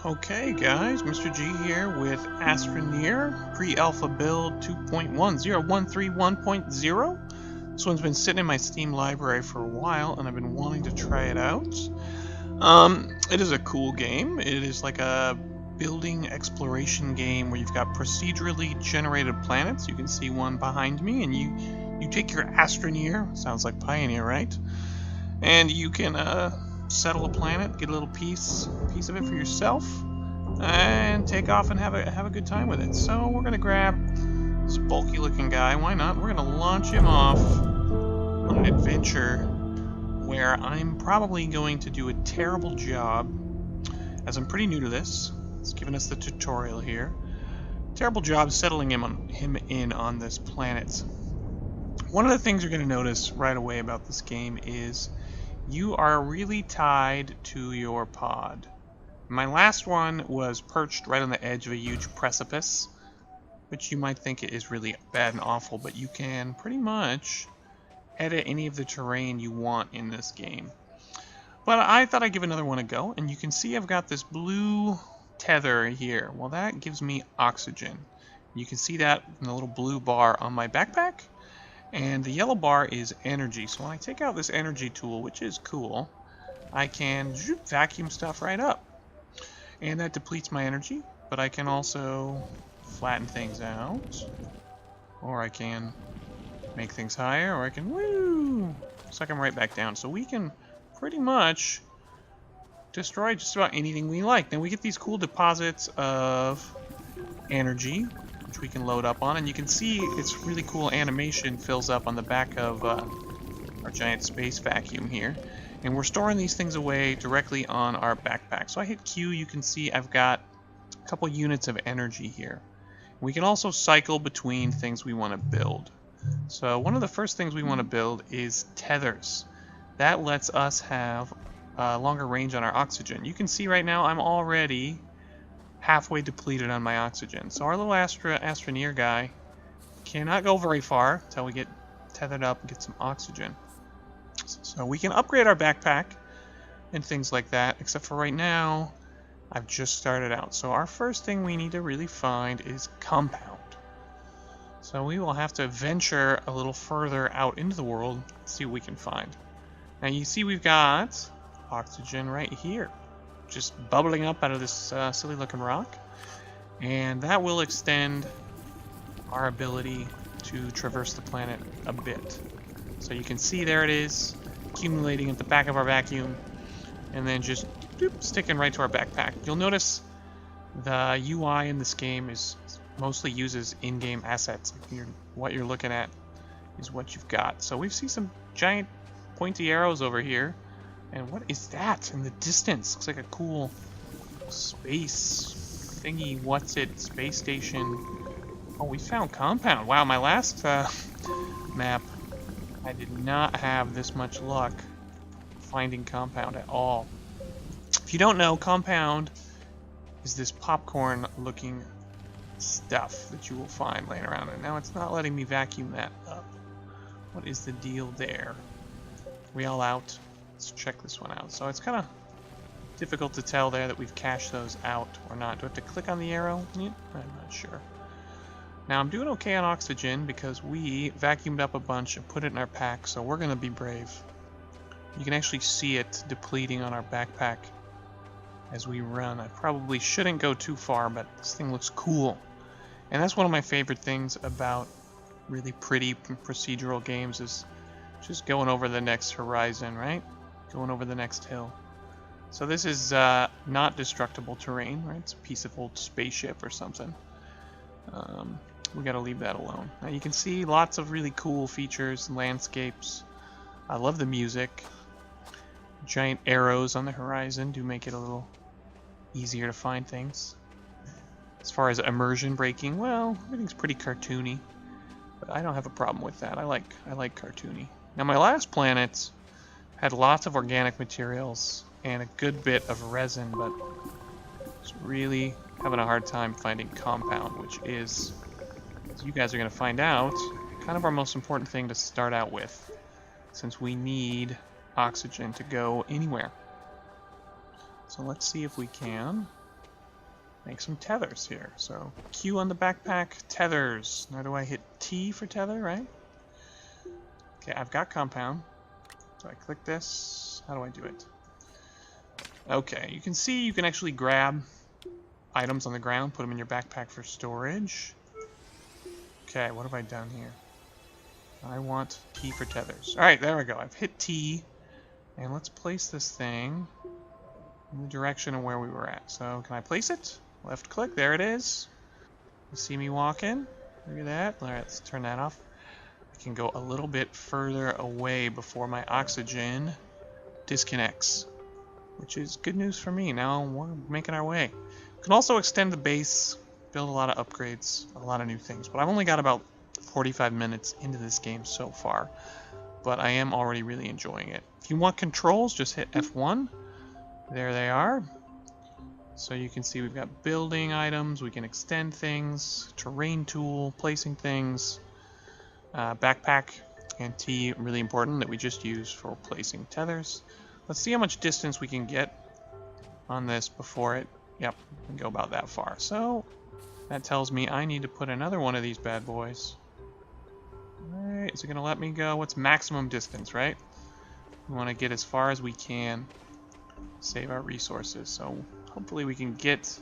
Okay guys, Mr. G here with Astroneer, pre-alpha build 2.10131.0. This one's been sitting in my Steam library for a while and I've been wanting to try it out. It is a cool game. It is like a building exploration game where you've got procedurally generated planets. You can see one behind me, and you take your Astroneer, sounds like Pioneer, right? And you can settle a planet, get a little piece of it for yourself, and take off and have a good time with it. So we're gonna grab this bulky looking guy, why not? We're gonna launch him off on an adventure where I'm probably going to do a terrible job, as I'm pretty new to this. It's giving us the tutorial here. Terrible job settling him in on this planet. One of the things you're going to notice right away about this game is you are really tied to your pod. My last one was perched right on the edge of a huge precipice, which you might think is really bad and awful, but you can pretty much edit any of the terrain you want in this game. But I thought I'd give another one a go, and you can see I've got this blue tether here. Well, that gives me oxygen. You can see that in the little blue bar on my backpack, and the yellow bar is energy. So when I take out this energy tool, which is cool, I can vacuum stuff right up, and that depletes my energy. But I can also flatten things out, or I can make things higher, or I can suck them right back down. So we can pretty much destroy just about anything we like. Then we get these cool deposits of energy, which we can load up on, and you can see it's really cool animation fills up on the back of our giant space vacuum here. And we're storing these things away directly on our backpack. So I hit Q, you can see I've got a couple units of energy here. We can also cycle between things we want to build. So one of the first things we want to build is tethers. That lets us have longer range on our oxygen. You can see right now I'm already halfway depleted on my oxygen. So our little Astroneer guy cannot go very far until we get tethered up and get some oxygen. So we can upgrade our backpack and things like that, except for right now I've just started out. So our first thing we need to really find is compound. So we will have to venture a little further out into the world, see what we can find. Now you see we've got oxygen right here, just bubbling up out of this silly looking rock, and that will extend our ability to traverse the planet a bit. So you can see there it is, accumulating at the back of our vacuum, and then just sticking right to our backpack. You'll notice the UI in this game mostly uses in-game assets. What you're looking at is what you've got. So we see some giant pointy arrows over here. And what is that in the distance? Looks like a cool space thingy. What's it? Space station. Oh, we found compound. Wow, my last map, I did not have this much luck finding compound at all. If you don't know, compound is this popcorn looking stuff that you will find laying around. And now it's not letting me vacuum that up. What is the deal there? We all out? Let's check this one out. So it's kind of difficult to tell there that we've cached those out or not. Do I have to click on the arrow? Yeah, I'm not sure. Now I'm doing okay on oxygen because we vacuumed up a bunch and put it in our pack, so we're going to be brave. You can actually see it depleting on our backpack as we run. I probably shouldn't go too far, but this thing looks cool. And that's one of my favorite things about really pretty procedural games, is just going over the next horizon, right? Going over the next hill. So this is not destructible terrain, right? It's a piece of old spaceship or something. We gotta leave that alone. Now you can see lots of really cool features, landscapes. I love the music. Giant arrows on the horizon do make it a little easier to find things. As far as immersion breaking, well, everything's pretty cartoony, but I don't have a problem with that. I like cartoony. Now my last planet had lots of organic materials and a good bit of resin, but was really having a hard time finding compound, which is, as you guys are going to find out, kind of our most important thing to start out with, since we need oxygen to go anywhere. So let's see if we can make some tethers here. So Q on the backpack, tethers. Now do I hit T for tether, right? Okay, I've got compound. So I click this. How do I do it? Okay, you can see you can actually grab items on the ground, put them in your backpack for storage. Okay, what have I done here? I want T for tethers. Alright, there we go. I've hit T. And let's place this thing in the direction of where we were at. So can I place it? Left click, there it is. You see me walking? Look at that. Alright, let's turn that off. I can go a little bit further away before my oxygen disconnects, which is good news for me. Now we're making our way. We can also extend the base, build a lot of upgrades, a lot of new things, but I've only got about 45 minutes into this game so far, but I am already really enjoying it. If you want controls, just hit F1. There they are. So you can see we've got building items, we can extend things, terrain tool, placing things, backpack, and T, really important, that we just use for placing tethers. Let's see how much distance we can get on this before it, yep, we can go about that far. So that tells me I need to put another one of these bad boys. Alright, is it going to let me go? What's maximum distance, right? We want to get as far as we can, save our resources. So hopefully we can get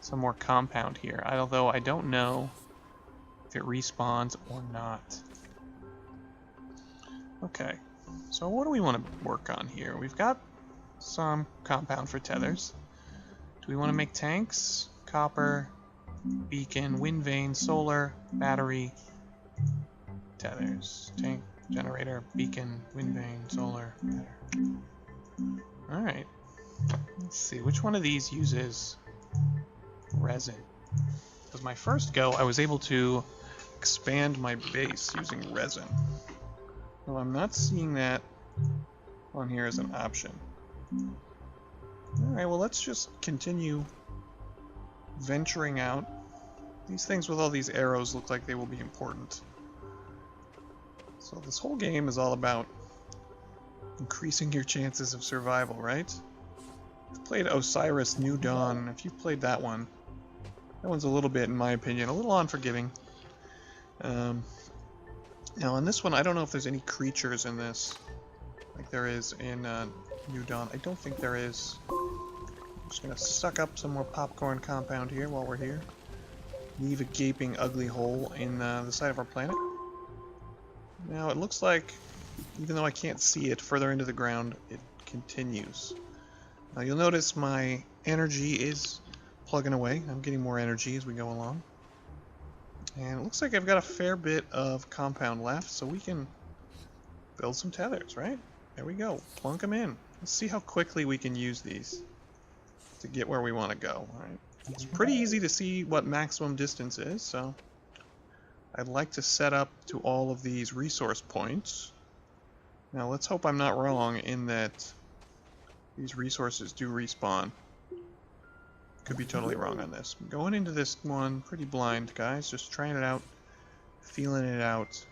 some more compound here, although I don't know if it respawns or not. Okay, so what do we want to work on here? We've got some compound for tethers. Do we want to make tanks? Copper, beacon, wind vane, solar, battery, tethers, tank, generator, beacon, wind vane, solar, battery. Alright, let's see, which one of these uses resin? Because my first go, I was able to expand my base using resin. Well, I'm not seeing that on here as an option. Alright, well, let's just continue venturing out. These things with all these arrows look like they will be important. So this whole game is all about increasing your chances of survival, right? I've played Osiris New Dawn. If you've played that one, that one's a little bit, in my opinion, a little unforgiving. Now on this one, I don't know if there's any creatures in this, like there is in New Dawn. I don't think there is. I'm just gonna suck up some more popcorn compound here while we're here. Leave a gaping, ugly hole in the side of our planet. Now it looks like, even though I can't see it further into the ground, it continues. Now you'll notice my energy is plugging away. I'm getting more energy as we go along. And it looks like I've got a fair bit of compound left, so we can build some tethers, right? There we go. Plunk them in. Let's see how quickly we can use these to get where we want to go. All right. It's pretty easy to see what maximum distance is, so I'd like to set up to all of these resource points. Now let's hope I'm not wrong in that these resources do respawn. Could be totally wrong on this. I'm going into this one pretty blind, guys. Just trying it out, feeling it out,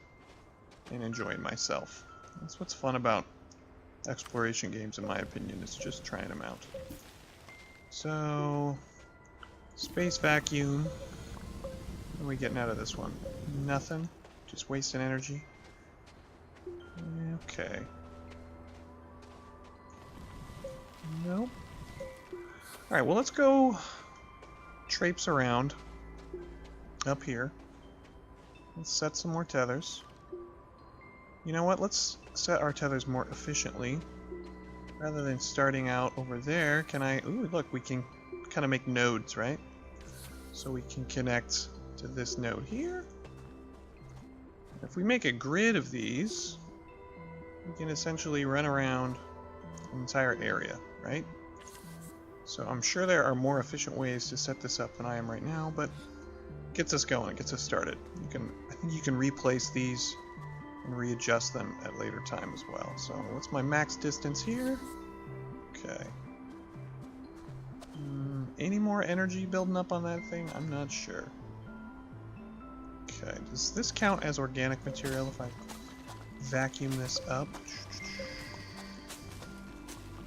and enjoying myself. That's what's fun about exploration games, in my opinion, is just trying them out. So, space vacuum. What are we getting out of this one? Nothing. Just wasting energy. Okay. Nope. Alright, well, let's go traipse around up here. Let's set some more tethers. You know what? Let's set our tethers more efficiently. Rather than starting out over there, can I... Ooh, look, we can kind of make nodes, right? So we can connect to this node here. If we make a grid of these, we can essentially run around an entire area, right? So I'm sure there are more efficient ways to set this up than I am right now, but it gets us going, it gets us started. I think you can replace these and readjust them at later time as well. So what's my max distance here? Okay. Any more energy building up on that thing? I'm not sure. Okay, does this count as organic material if I vacuum this up?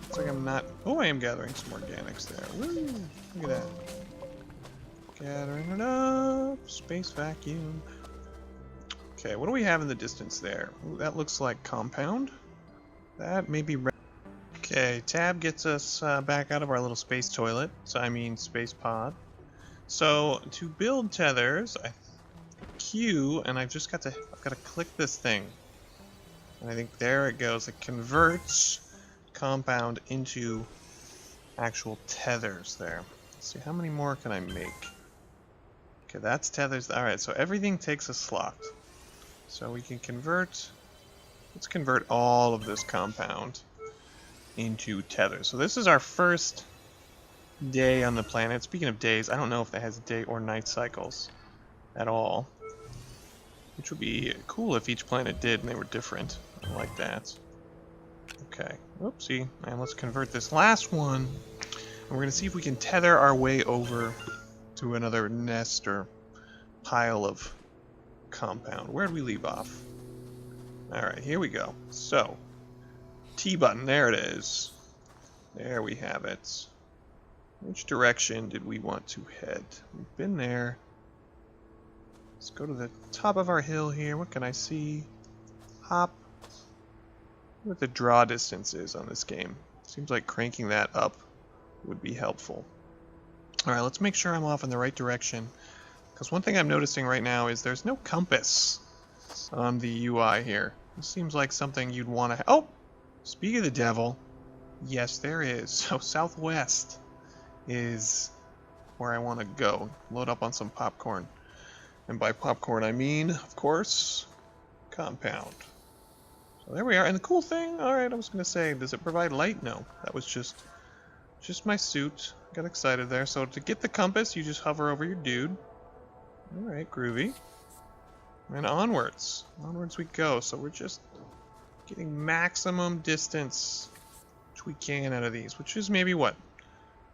Looks like I'm not... Oh, I am gathering some organics there. Woo! Look at that. Gathering it up. Space vacuum. Okay, what do we have in the distance there? Ooh, that looks like compound. That may be... Okay, tab gets us back out of our little space toilet. So I mean space pod. So to build tethers, I Q, and I've got to click this thing. And I think there it goes. It converts compound into actual tethers there. Let's see, how many more can I make? Okay, that's tethers. Alright, so everything takes a slot. So we can convert... Let's convert all of this compound into tethers. So this is our first day on the planet. Speaking of days, I don't know if that has day or night cycles at all. Which would be cool if each planet did and they were different. I like that. Okay, oopsie. And let's convert this last one. And we're going to see if we can tether our way over to another nest or pile of compound. Where did we leave off? Alright, here we go. So, T button, there it is. There we have it. Which direction did we want to head? We've been there. Let's go to the top of our hill here. What can I see? Hop. What the draw distance is on this game. Seems like cranking that up would be helpful. Alright, let's make sure I'm off in the right direction. Because one thing I'm noticing right now is there's no compass on the UI here. This seems like something you'd want to... Oh! Speak of the devil. Yes, there is. So southwest is where I want to go. Load up on some popcorn. And by popcorn I mean, of course, compound. So there we are. And the cool thing, alright, I was going to say, does it provide light? No. That was just my suit. Got excited there. So to get the compass, you just hover over your dude. Alright, groovy. And onwards. Onwards we go. So we're just getting maximum distance which we can out of these. Which is maybe, what?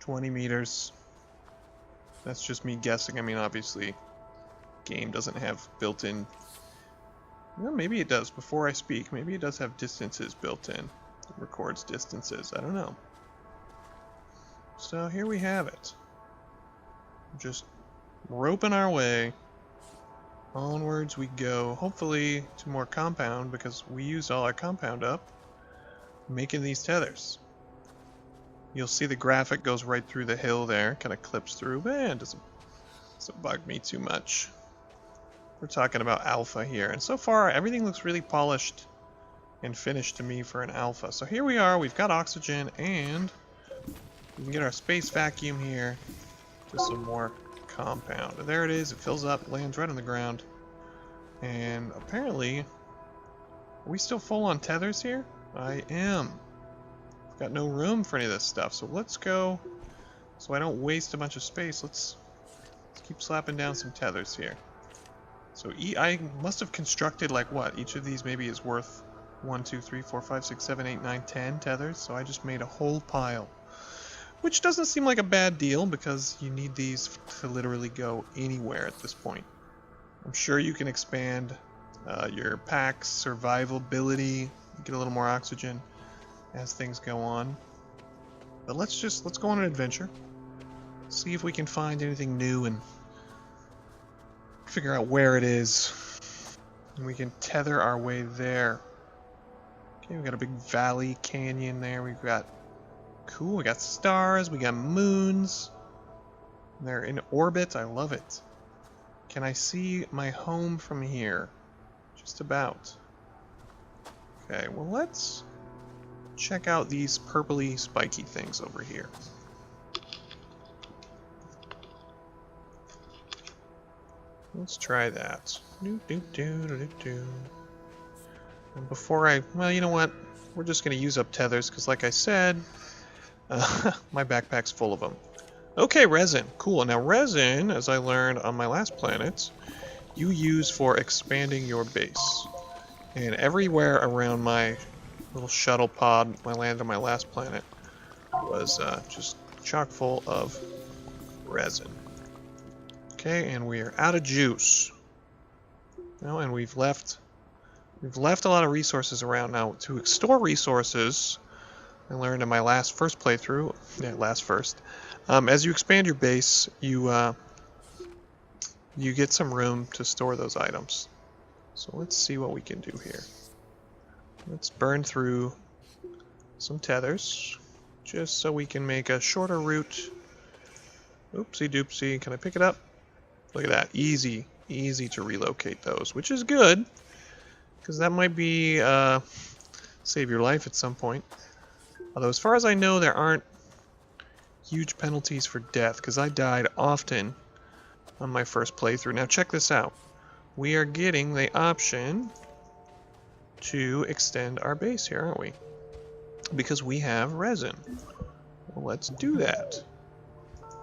20 meters. That's just me guessing. I mean, obviously, game doesn't have built-in... Well, maybe it does. Before I speak, maybe it does have distances built in. It records distances. I don't know. So here we have it. Just roping our way. Onwards we go. Hopefully to more compound, because we used all our compound up making these tethers. You'll see the graphic goes right through the hill there. Kind of clips through. Man, doesn't bug me too much. We're talking about alpha here. And so far, everything looks really polished and finished to me for an alpha. So here we are. We've got oxygen, and we can get our space vacuum here to some more compound. And there it is. It fills up, lands right on the ground. And apparently, are we still full on tethers here? I am. I've got no room for any of this stuff. So let's go, so I don't waste a bunch of space. Let's keep slapping down some tethers here. So I must have constructed, like, what? Each of these maybe is worth 1, 2, 3, 4, 5, 6, 7, 8, 9, 10 tethers. So I just made a whole pile. Which doesn't seem like a bad deal, because you need these to literally go anywhere at this point. I'm sure you can expand your pack's survivability, get a little more oxygen as things go on. But let's go on an adventure. See if we can find anything new and figure out where it is. And we can tether our way there. Okay, we got a big valley canyon there. We've got... Cool, we got stars, we got moons. They're in orbit, I love it. Can I see my home from here? Just about. Okay, well let's check out these purpley spiky things over here. Let's try that. And before well, you know what? We're just going to use up tethers, because like I said, my backpack's full of them. Okay, resin. Cool. Now resin, as I learned on my last planet, you use for expanding your base. And everywhere around my little shuttle pod, I landed on my last planet, was just chock full of resin. Okay, and we are out of juice. No, and we've left a lot of resources around. Now, to store resources, I learned in my first playthrough, as you expand your base, you you get some room to store those items. So let's see what we can do here. Let's burn through some tethers, just so we can make a shorter route. Oopsie doopsie, can I pick it up? Look at that, easy to relocate those, which is good, because that might be save your life at some point. Although as far as I know, there aren't huge penalties for death, because I died often on my first playthrough. Now check this out. We are getting the option to extend our base here, aren't we? Because we have resin. Well, let's do that.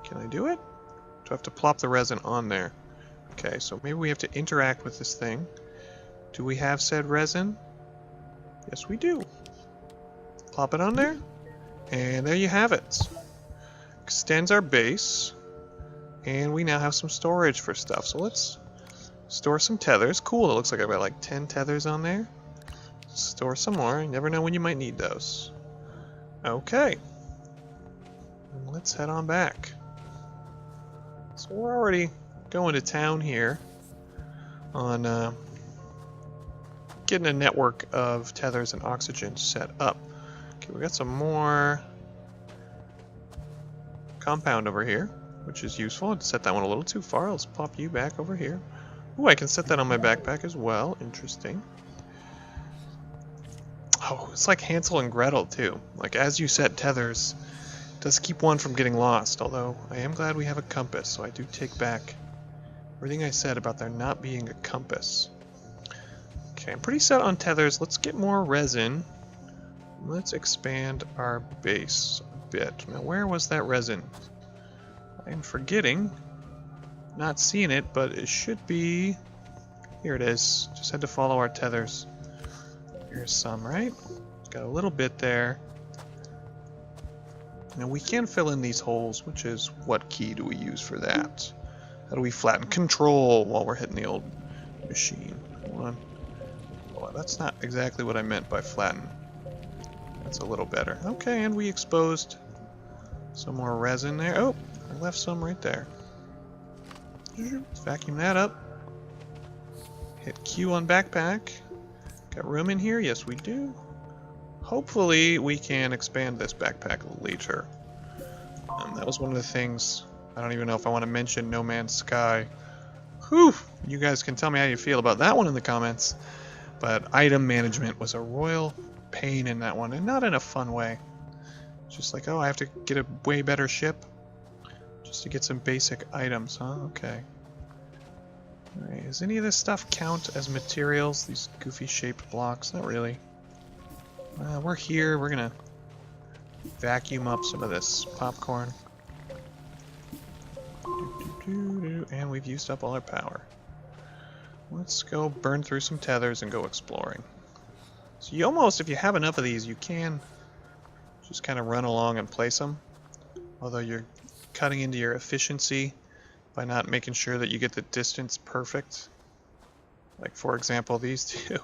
Can I do it? Do I have to plop the resin on there? Okay, so maybe we have to interact with this thing. Do we have said resin? Yes, we do. Plop it on there. And there you have it. Extends our base. And we now have some storage for stuff. So let's store some tethers. Cool, it looks like I've got like 10 tethers on there. Store some more. You never know when you might need those. Okay. And let's head on back. So we're already going to town here on getting a network of tethers and oxygen set up. Okay, we got some more compound over here, which is useful. I'd set that one a little too far. Let's pop you back over here. Ooh, I can set that on my backpack as well. Interesting. Oh, it's like Hansel and Gretel too. Like as you set tethers, it does keep one from getting lost. Although I am glad we have a compass, so I do take back everything I said about there not being a compass. Okay, I'm pretty set on tethers. Let's get more resin. Let's expand our base a bit. Now, where was that resin? I am forgetting. Not seeing it, but it should be... Here it is. Just had to follow our tethers. Here's some, right? Got a little bit there. Now we can fill in these holes, which is what key do we use for that? How do we flatten control while we're hitting the old machine? Hold on. Oh, that's not exactly what I meant by flatten. That's a little better. Okay, and we exposed some more resin there. Oh, I left some right there. Let's vacuum that up. Hit Q on backpack. Got room in here? Yes, we do. Hopefully we can expand this backpack later. That was one of the things, I don't even know if I want to mention No Man's Sky. Whew! You guys can tell me how you feel about that one in the comments. But item management was a royal pain in that one, and not in a fun way. Just like, oh, I have to get a way better ship just to get some basic items, huh? Okay. Alright, does any of this stuff count as materials? These goofy shaped blocks? Not really. We're here, we're gonna vacuum up some of this popcorn. And we've used up all our power. Let's go burn through some tethers and go exploring. So you almost, if you have enough of these, you can just kind of run along and place them. Although you're cutting into your efficiency by not making sure that you get the distance perfect. Like, for example, these two.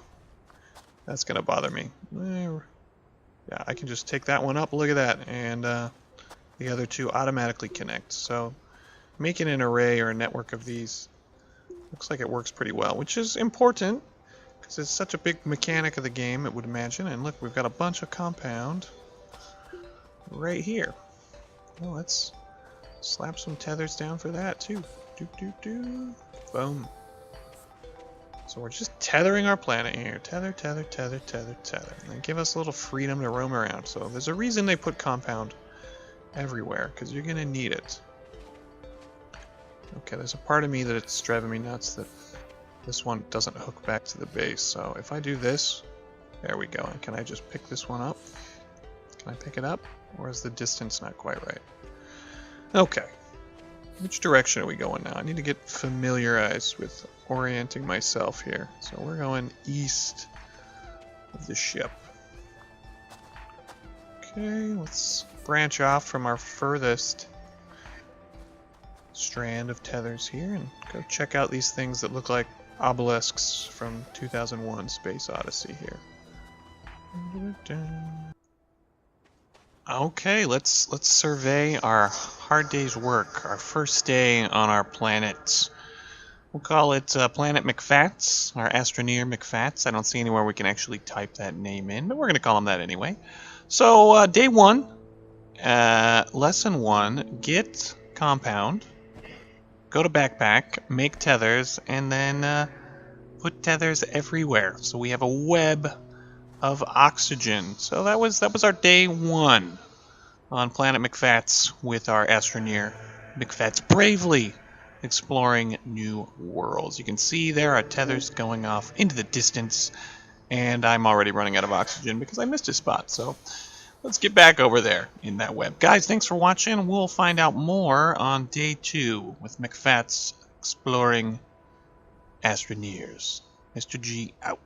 That's going to bother me. Yeah, I can just take that one up, look at that, and the other two automatically connect. So making an array or a network of these looks like it works pretty well, which is important because it's such a big mechanic of the game, it would imagine. And look, we've got a bunch of compound right here. Well, let's slap some tethers down for that too. Boom. So we're just tethering our planet here. Tether. And give us a little freedom to roam around. So there's a reason they put compound everywhere, because you're going to need it. Okay, there's a part of me that it's driving me nuts that this one doesn't hook back to the base. So if I do this, there we go. And can I just pick this one up? Can I pick it up? Or is the distance not quite right? Okay. Which direction are we going now? I need to get familiarized with orienting myself here. So we're going east of the ship. Okay, let's branch off from our furthest strand of tethers here and go check out these things that look like obelisks from 2001 Space Odyssey here. Okay, let's survey our hard day's work, our first day on our planet. We'll call it Planet McFats, or Astroneer McFats. I don't see anywhere we can actually type that name in, but we're going to call him that anyway. So, day 1, lesson 1, get compound, go to backpack, make tethers, and then put tethers everywhere. So we have a web of oxygen. So that was our day 1 on Planet McFats with our Astroneer McFats bravely exploring new worlds. You can see there are tethers going off into the distance, and I'm already running out of oxygen because I missed a spot. So let's get back over there in that web. Guys, thanks for watching. We'll find out more on day 2 with McFats exploring Astroneers. Mr. G out.